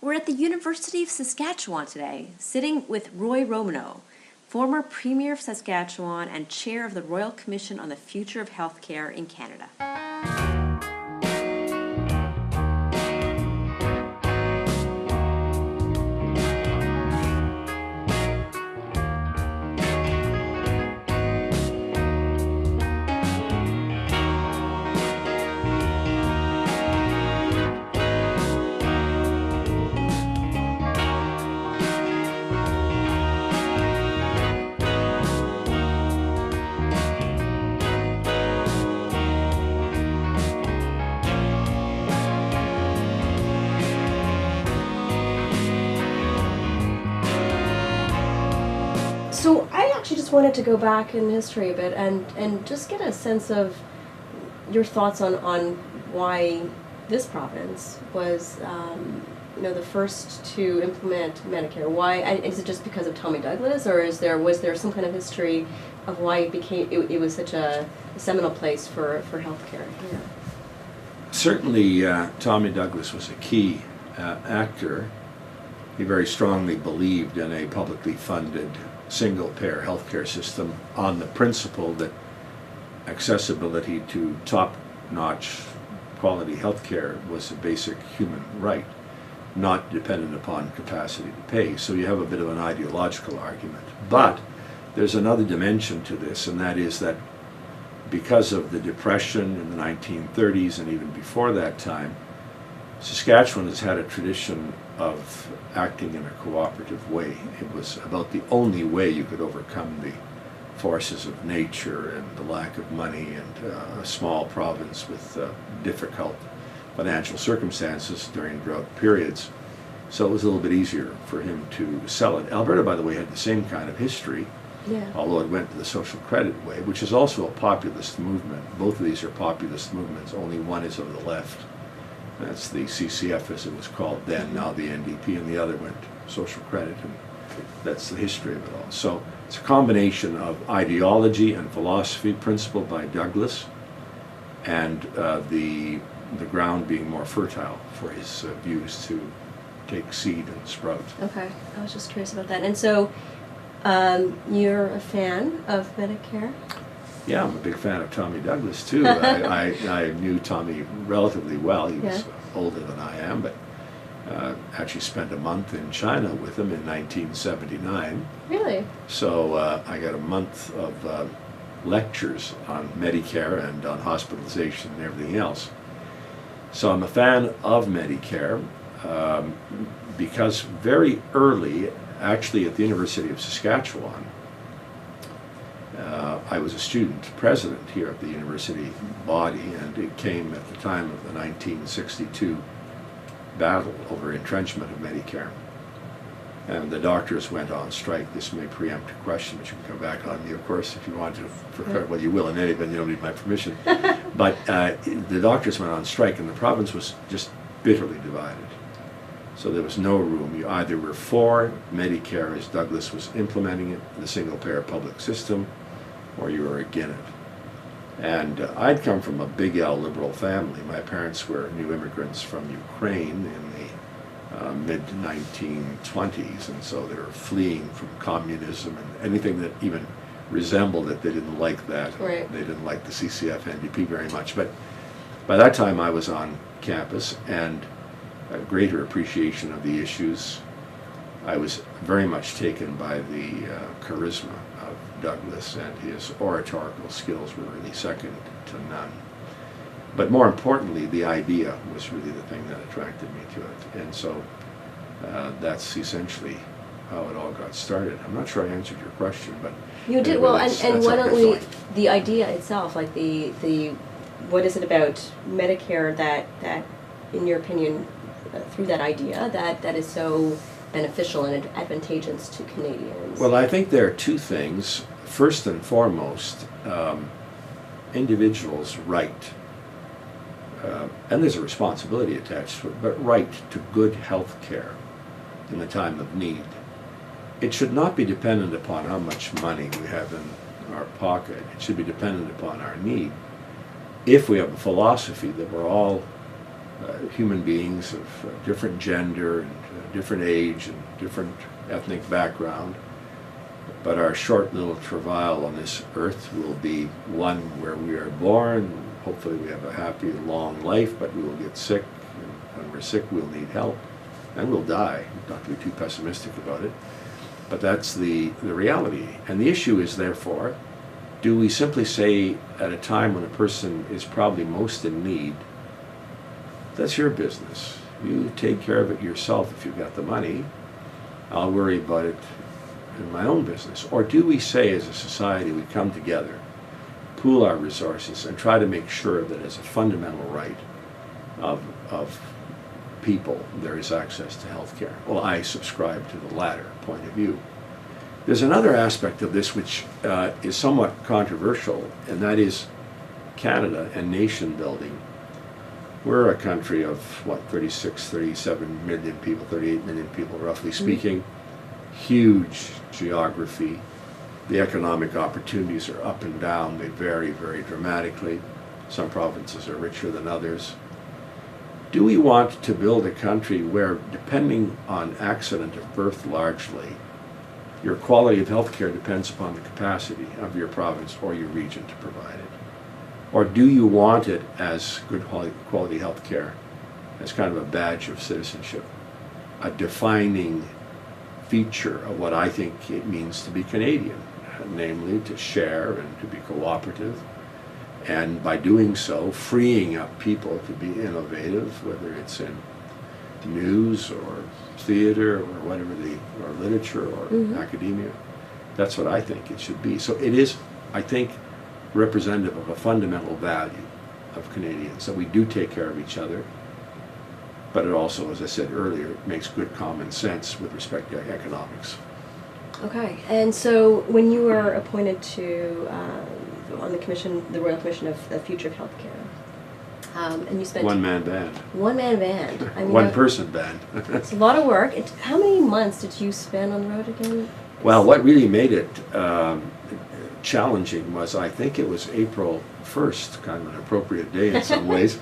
We're at the University of Saskatchewan today, sitting with Roy Romanow, former Premier of Saskatchewan and Chair of the Royal Commission on the Future of Healthcare in Canada. So I actually just wanted to go back in history a bit and just get a sense of your thoughts on why this province was the first to implement Medicare. Why is it just because of Tommy Douglas, or was there some kind of history of why it was such a seminal place for healthcare here? Certainly, Tommy Douglas was a key actor. He very strongly believed in a publicly funded single-payer healthcare system on the principle that accessibility to top-notch quality healthcare was a basic human right, not dependent upon capacity to pay. So you have a bit of an ideological argument. But there's another dimension to this, and that is that because of the Depression in the 1930s and even before that time, Saskatchewan has had a tradition of acting in a cooperative way. It was about the only way you could overcome the forces of nature and the lack of money and a small province with difficult financial circumstances during drought periods. So it was a little bit easier for him to sell it. Alberta, by the way, had the same kind of history, although it went the social credit way, which is also a populist movement. Both of these are populist movements, only one is of the left. That's the CCF, as it was called then, now the NDP, and the other went social credit, and that's the history of it all. So it's a combination of ideology and philosophy principled by Douglas, and the ground being more fertile for his views to take seed and sprout. Okay, I was just curious about that. And so you're a fan of Medicare? Yeah, I'm a big fan of Tommy Douglas, too. I knew Tommy relatively well. He was older than I am, but actually spent a month in China with him in 1979. Really? So I got a month of lectures on Medicare and on hospitalization and everything else. So I'm a fan of Medicare because very early, actually at the University of Saskatchewan, I was a student president here at the university body, and it came at the time of the 1962 battle over entrenchment of Medicare. And the doctors went on strike. This may preempt a question, but you can come back on me, of course, if you want to. Well, you will in any event, you don't need my permission. But the doctors went on strike, and the province was just bitterly divided. So there was no room. You either were for Medicare, as Douglas was implementing it, the single-payer public system, or you were against it. And I'd come from a big L liberal family. My parents were new immigrants from Ukraine in the mid-1920s, and so they were fleeing from communism and anything that even resembled it. They didn't like that. Right. They didn't like the CCF NDP very much. But by that time I was on campus, and a greater appreciation of the issues. I was very much taken by the charisma of Douglas, and his oratorical skills were really second to none. But more importantly, the idea was really the thing that attracted me to it. And so that's essentially how it all got started. I'm not sure I answered your question, but you did well. And why don't we, the idea itself, like the what is it about Medicare that in your opinion, through that idea, that is so beneficial and advantageous to Canadians? Well, I think there are two things. First and foremost, individuals' right, and there's a responsibility attached to it, but right to good health care in the time of need. It should not be dependent upon how much money we have in our pocket. It should be dependent upon our need. If we have a philosophy that we're all human beings of different gender and different age and different ethnic background. But our short little travail on this earth will be one where we are born. Hopefully we have a happy, long life, but we will get sick. And when we're sick, we'll need help. And we'll die. Not to be too pessimistic about it. But that's the reality. And the issue is, therefore, do we simply say at a time when a person is probably most in need, that's your business. You take care of it yourself if you've got the money. I'll worry about it in my own business. Or do we say as a society we come together, pool our resources, and try to make sure that as a fundamental right of people there is access to health care? Well, I subscribe to the latter point of view. There's another aspect of this which is somewhat controversial, and that is Canada and nation building. We're a country of, 36, 37 million people, 38 million people, roughly speaking. Huge geography. The economic opportunities are up and down. They vary very dramatically. Some provinces are richer than others. Do we want to build a country where, depending on accident of birth largely, your quality of health care depends upon the capacity of your province or your region to provide it? Or do you want it as good quality health care, as kind of a badge of citizenship, a defining feature of what I think it means to be Canadian, namely to share and to be cooperative, and by doing so, freeing up people to be innovative, whether it's in news or theater or whatever or literature or academia. That's what I think it should be. So it is, I think, representative of a fundamental value of Canadians, that we do take care of each other, but it also, as I said earlier, makes good common sense with respect to economics. Okay, and so when you were appointed to on the commission, the Royal Commission of the Future of Healthcare, and you spent One-man band. One-man band. I mean, One-person band. It's a lot of work. How many months did you spend on the road again? Well, what really made it challenging was, I think it was April 1st, kind of an appropriate day in some ways,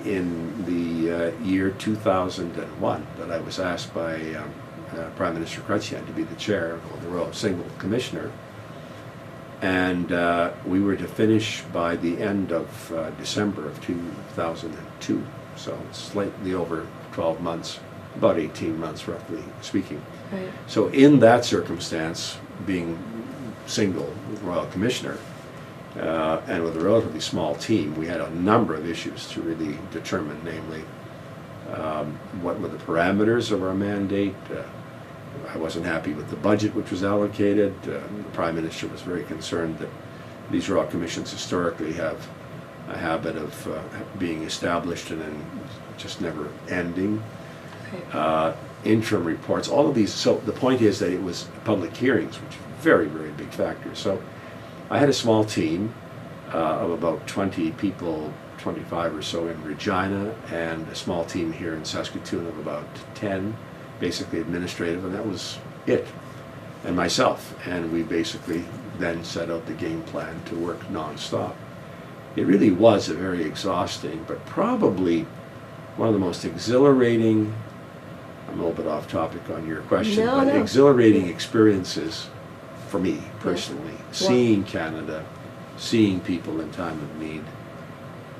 in the year 2001, that I was asked by Prime Minister Chrétien to be the chair of the Royal Single Commissioner. And we were to finish by the end of December of 2002, so slightly over 12 months, about 18 months roughly speaking. Right. So in that circumstance, being single Royal Commissioner, and with a relatively small team, we had a number of issues to really determine, namely what were the parameters of our mandate. I wasn't happy with the budget which was allocated. The Prime Minister was very concerned that these Royal Commissions historically have a habit of being established and then just never ending. Okay. Interim reports, all of these. So the point is that it was public hearings, which are very, very big factors. So I had a small team of about 20 people, 25 or so in Regina, and a small team here in Saskatoon of about 10, basically administrative, and that was it, and myself. And we basically then set out the game plan to work non-stop. It really was a very exhausting, but probably one of the most exhilarating, I'm a little bit off topic on your question, but exhilarating experiences for me personally, seeing Canada, seeing people in time of need,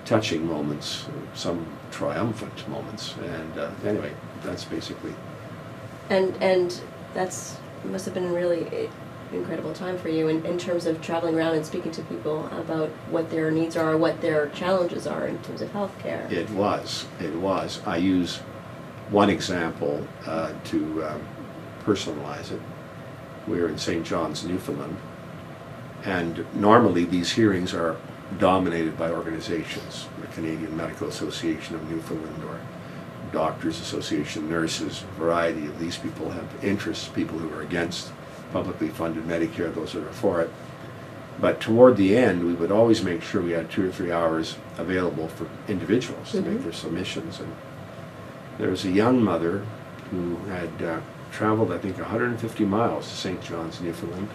touching moments, some triumphant moments, and anyway, that's basically. And that's must have been a really incredible time for you in terms of traveling around and speaking to people about what their needs are, what their challenges are in terms of healthcare. It was. I use one example to personalize it. We were in St. John's, Newfoundland, and normally these hearings are dominated by organizations, the Canadian Medical Association of Newfoundland or Doctors Association, nurses, a variety of these people have interests, people who are against publicly funded Medicare, those that are for it. But toward the end, we would always make sure we had 2 or 3 hours available for individuals to make their submissions. And there was a young mother who had traveled, I think, 150 miles to St. John's, Newfoundland.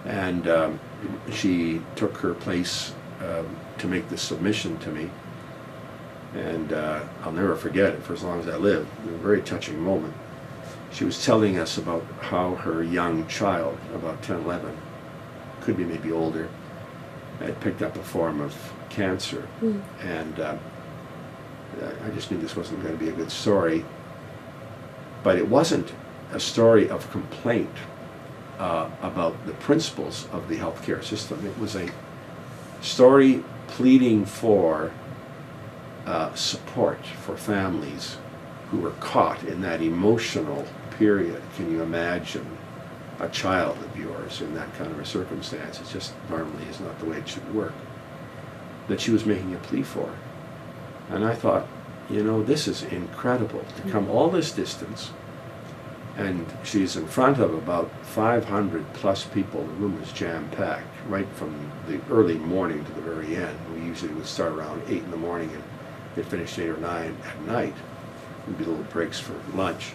And she took her place to make the submission to me. And I'll never forget it for as long as I live. It was a very touching moment. She was telling us about how her young child, about 10, 11, could be maybe older, had picked up a form of cancer. And I just knew this wasn't going to be a good story. But it wasn't a story of complaint about the principles of the healthcare system. It was a story pleading for support for families who were caught in that emotional period. Can you imagine a child of yours in that kind of a circumstance? It just normally is not the way it should work. That she was making a plea for. And I thought, you know, this is incredible to come all this distance, and she's in front of about 500 plus people. The room was jam-packed right from the early morning to the very end. We usually would start around 8 in the morning and get finished 8 or 9 at night. There'd be little breaks for lunch.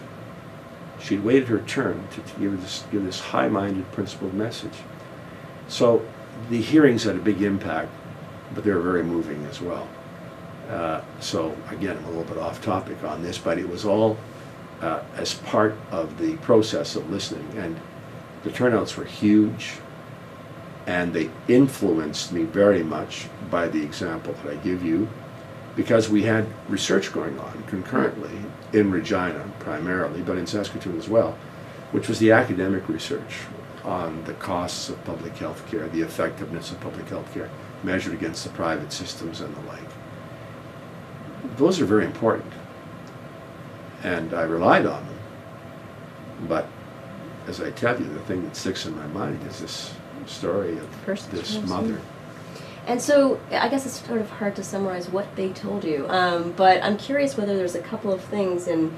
She'd waited her turn to give this high-minded, principled message. So the hearings had a big impact, but they were very moving as well. So again, I'm a little bit off topic on this, but it was all as part of the process of listening. And the turnouts were huge, and they influenced me very much by the example that I give you, because we had research going on concurrently in Regina primarily, but in Saskatoon as well, which was the academic research on the costs of public health care, the effectiveness of public health care measured against the private systems and the like. Those are very important, and I relied on them. But as I tell you, the thing that sticks in my mind is this story of this mother. And so I guess it's sort of hard to summarize what they told you, but I'm curious whether there's a couple of things in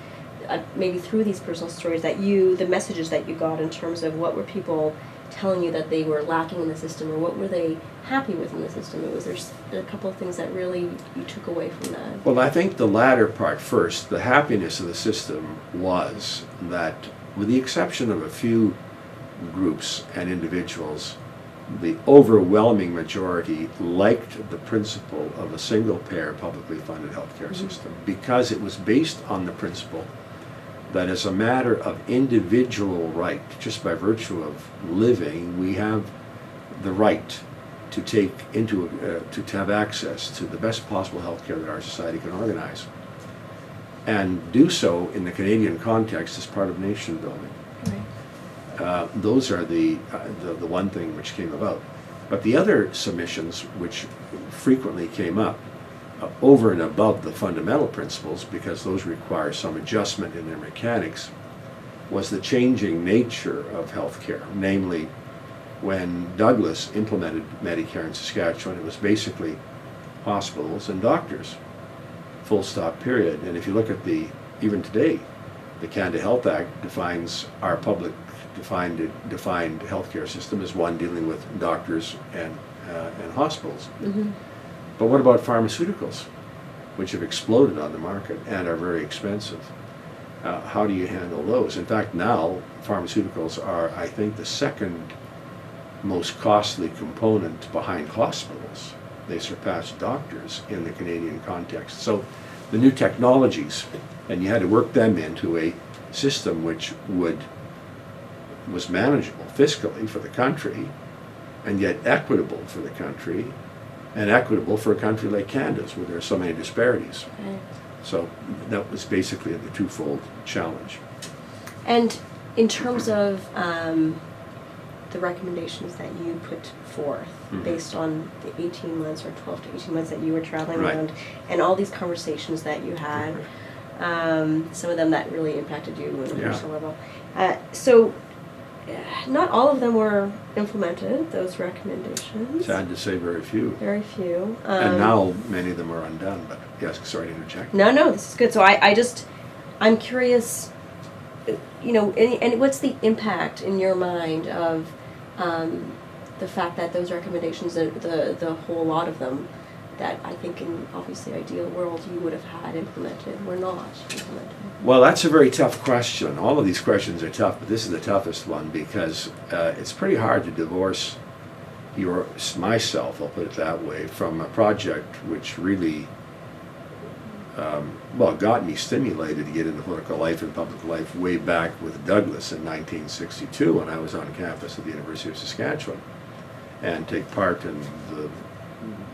maybe through these personal stories that the messages that you got in terms of what were people telling you that they were lacking in the system, or what were they happy with in the system? Was there a couple of things that really you took away from that? Well, I think the latter part first. The happiness of the system was that, with the exception of a few groups and individuals, the overwhelming majority liked the principle of a single-payer, publicly funded healthcare system, because it was based on the principle that as a matter of individual right, just by virtue of living, we have the right to to have access to the best possible healthcare that our society can organize, and do so in the Canadian context as part of nation building. Right. Those are the one thing which came about. But the other submissions which frequently came up, over and above the fundamental principles, because those require some adjustment in their mechanics, was the changing nature of healthcare. Namely, when Douglas implemented Medicare in Saskatchewan, it was basically hospitals and doctors, full stop, period. And if you look at even today, the Canada Health Act defines our public defined healthcare system as one dealing with doctors and hospitals. Mm-hmm. But what about pharmaceuticals, which have exploded on the market and are very expensive? How do you handle those? In fact, now pharmaceuticals are, I think, the second most costly component behind hospitals. They surpass doctors in the Canadian context. So the new technologies, and you had to work them into a system which was manageable fiscally for the country, and yet equitable for the country, and equitable for a country like Canada's, where there are so many disparities. Right. So that was basically the twofold challenge. And in terms of the recommendations that you put forth, based on the 18 months or 12 to 18 months that you were traveling around, and all these conversations that you had, some of them that really impacted you on a personal level. So not all of them were implemented, those recommendations. Sad to say, very few. Very few. And now many of them are undone, but yes, sorry to interject. No, this is good. So I'm curious, and what's the impact in your mind of the fact that those recommendations, the whole lot of them, that I think in obviously ideal world you would have had implemented, were not implemented? Well, that's a very tough question. All of these questions are tough, but this is the toughest one, because it's pretty hard to divorce myself, I'll put it that way, from a project which really got me stimulated to get into political life and public life way back with Douglas in 1962 when I was on campus at the University of Saskatchewan, and take part in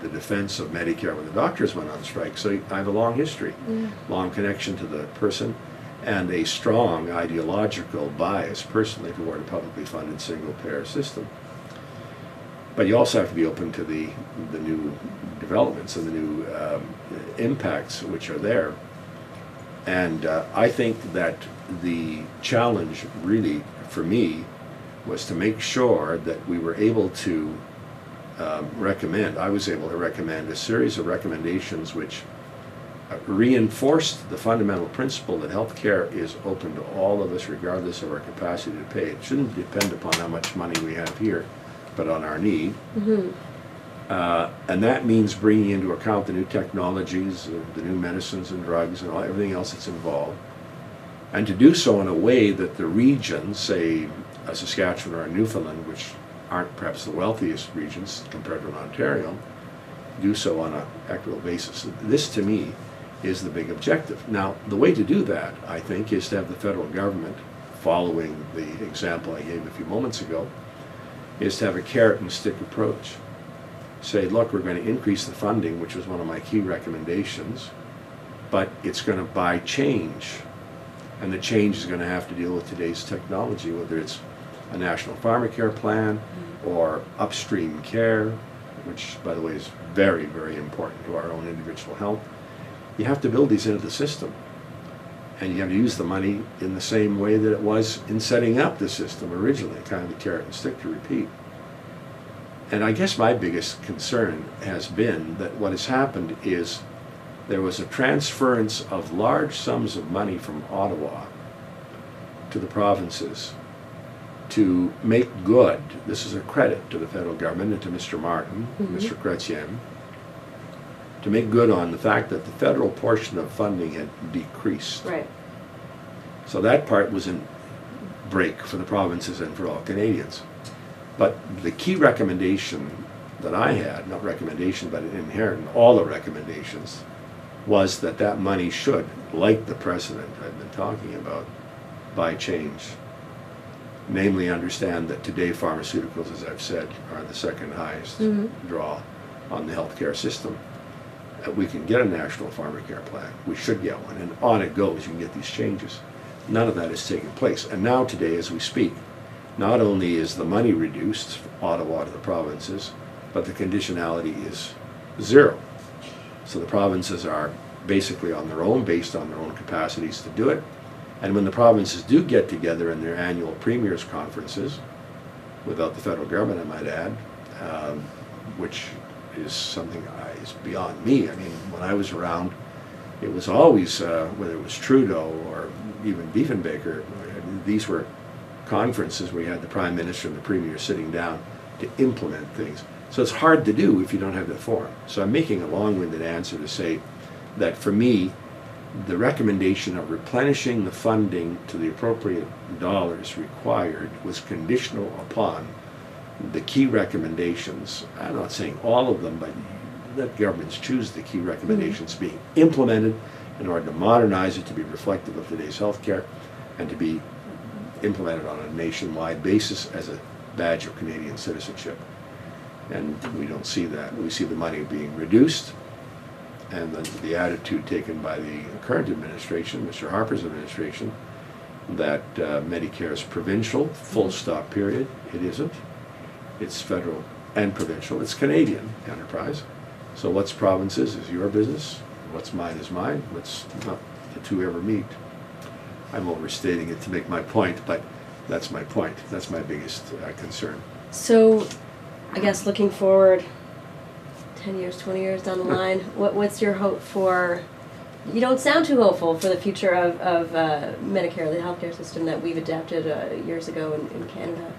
the defense of Medicare when the doctors went on strike. So I have a long history, long connection to the person, and a strong ideological bias personally toward a publicly funded single-payer system. But you also have to be open to the new developments and the new impacts which are there. And I think that the challenge really for me was to make sure that we were able to I was able to recommend a series of recommendations which reinforced the fundamental principle that health care is open to all of us regardless of our capacity to pay. It shouldn't depend upon how much money we have here, but on our need. And that means bringing into account the new technologies, the new medicines and drugs and everything else that's involved, and to do so in a way that the regions, say Saskatchewan or Newfoundland, which aren't perhaps the wealthiest regions compared to Ontario, do so on an equitable basis. This, to me, is the big objective. Now, the way to do that, I think, is to have the federal government, following the example I gave a few moments ago, is to have a carrot and stick approach. Say, look, we're going to increase the funding, which was one of my key recommendations, but it's going to buy change. And the change is going to have to deal with today's technology, whether it's a national pharmacare plan or upstream care, which, by the way, is very, very important to our own individual health. You have to build these into the system. And you have to use the money in the same way that it was in setting up the system originally, kind of the carrot and stick to repeat. And I guess my biggest concern has been that what has happened is there was a transference of large sums of money from Ottawa to the provinces to make good. This is a credit to the federal government and to Mr. Martin, Mr. Chrétien, to make good on the fact that the federal portion of funding had decreased. Right. So that part was a break for the provinces and for all Canadians. But the key recommendation that I had, not recommendation, but inherent in all the recommendations, was that that money should, like the precedent I've been talking about, buy change. Namely, understand that today pharmaceuticals, as I've said, are the second highest draw on the healthcare system. We can get a national pharmacare plan. We should get one, and on it goes. You can get these changes. None of that is taking place. And now today, as we speak, not only is the money reduced from Ottawa to the provinces, but the conditionality is zero. So the provinces are basically on their own, based on their own capacities to do it. And when the provinces do get together in their annual premiers conferences, without the federal government, I might add, which is something is beyond me. I mean, when I was around, it was always, whether it was Trudeau or even Diefenbaker, these were conferences where you had the Prime Minister and the Premier sitting down to implement things. So it's hard to do if you don't have the forum. So I'm making a long-winded answer to say that for me, the recommendation of replenishing the funding to the appropriate dollars required was conditional upon the key recommendations. I'm not saying all of them, but let governments choose the key recommendations being implemented in order to modernize it to be reflective of today's healthcare and to be implemented on a nationwide basis as a badge of Canadian citizenship. And we don't see that. We see the money being reduced, and the attitude taken by the current administration, Mr. Harper's administration, that Medicare is provincial, full stop period. It isn't. It's federal and provincial. It's Canadian enterprise. So what's provinces is your business. What's mine is mine. Let's not the two ever meet. I'm overstating it to make my point, but that's my point. That's my biggest concern. So, I guess looking forward 10 years, 20 years down the line, what's your hope for, you don't sound too hopeful for the future of Medicare, the healthcare system that we've adapted years ago in Canada.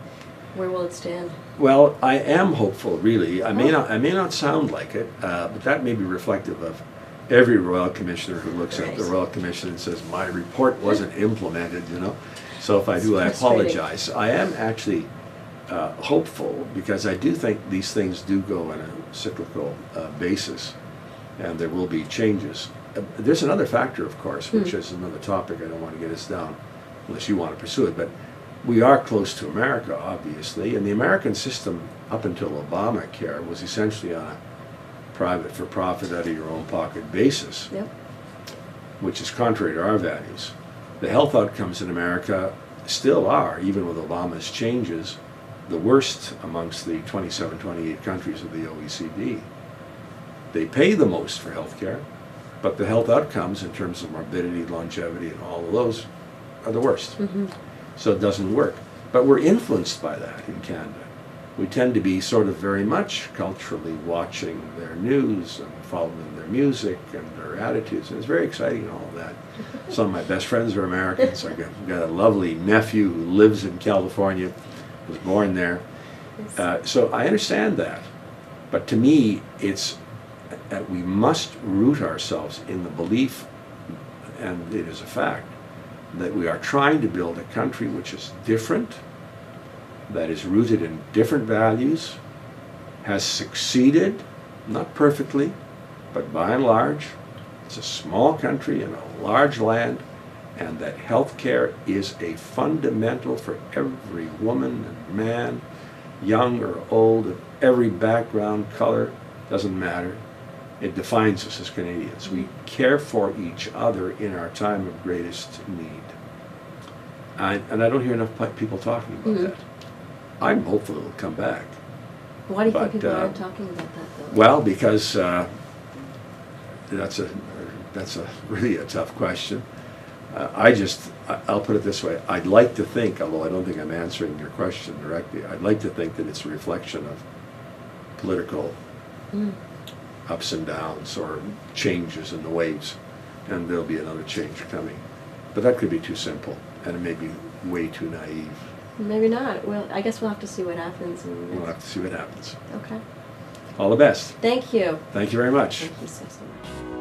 Where will it stand? Well, I am hopeful, really. I may not sound like it, but that may be reflective of every Royal Commissioner who looks at the Royal Commission and says, my report wasn't implemented, you know. So if I do, I apologize. I am actually hopeful, because I do think these things do go on a cyclical basis, and there will be changes. there's another factor, of course, which Hmm. is another topic. I don't want to get us down unless you want to pursue it. But we are close to America, obviously, and the American system up until Obamacare was essentially on a private for profit out of your own pocket basis, Yep. which is contrary to our values. The health outcomes in America still are, even with Obama's changes, the worst amongst the 27, 28 countries of the OECD. They pay the most for health care, but the health outcomes in terms of morbidity, longevity, and all of those are the worst. Mm-hmm. So it doesn't work. But we're influenced by that in Canada. We tend to be sort of very much culturally watching their news and following their music and their attitudes, and it's very exciting, all of that. Some of my best friends are Americans. I've got a lovely nephew who lives in California, was born there. So I understand that. But to me, it's that we must root ourselves in the belief, and it is a fact, that we are trying to build a country which is different, that is rooted in different values, has succeeded, not perfectly, but by and large. It's a small country in a large land, and that health care is a fundamental for every woman and man, young or old, of every background, color, doesn't matter. It defines us as Canadians. We care for each other in our time of greatest need. And I don't hear enough people talking about Mm-hmm. that. I'm hopeful it'll come back. Why do you think But, people aren't talking about that, though? Well, because that's a really a tough question. I'll put it this way. I'd like to think, although I don't think I'm answering your question directly, I'd like to think that it's a reflection of political ups and downs or changes in the waves, and there'll be another change coming. But that could be too simple, and it may be way too naive. Maybe not. Well, I guess we'll have to see what happens. We'll have to see what happens. Okay. All the best. Thank you. Thank you very much. Thank you so much.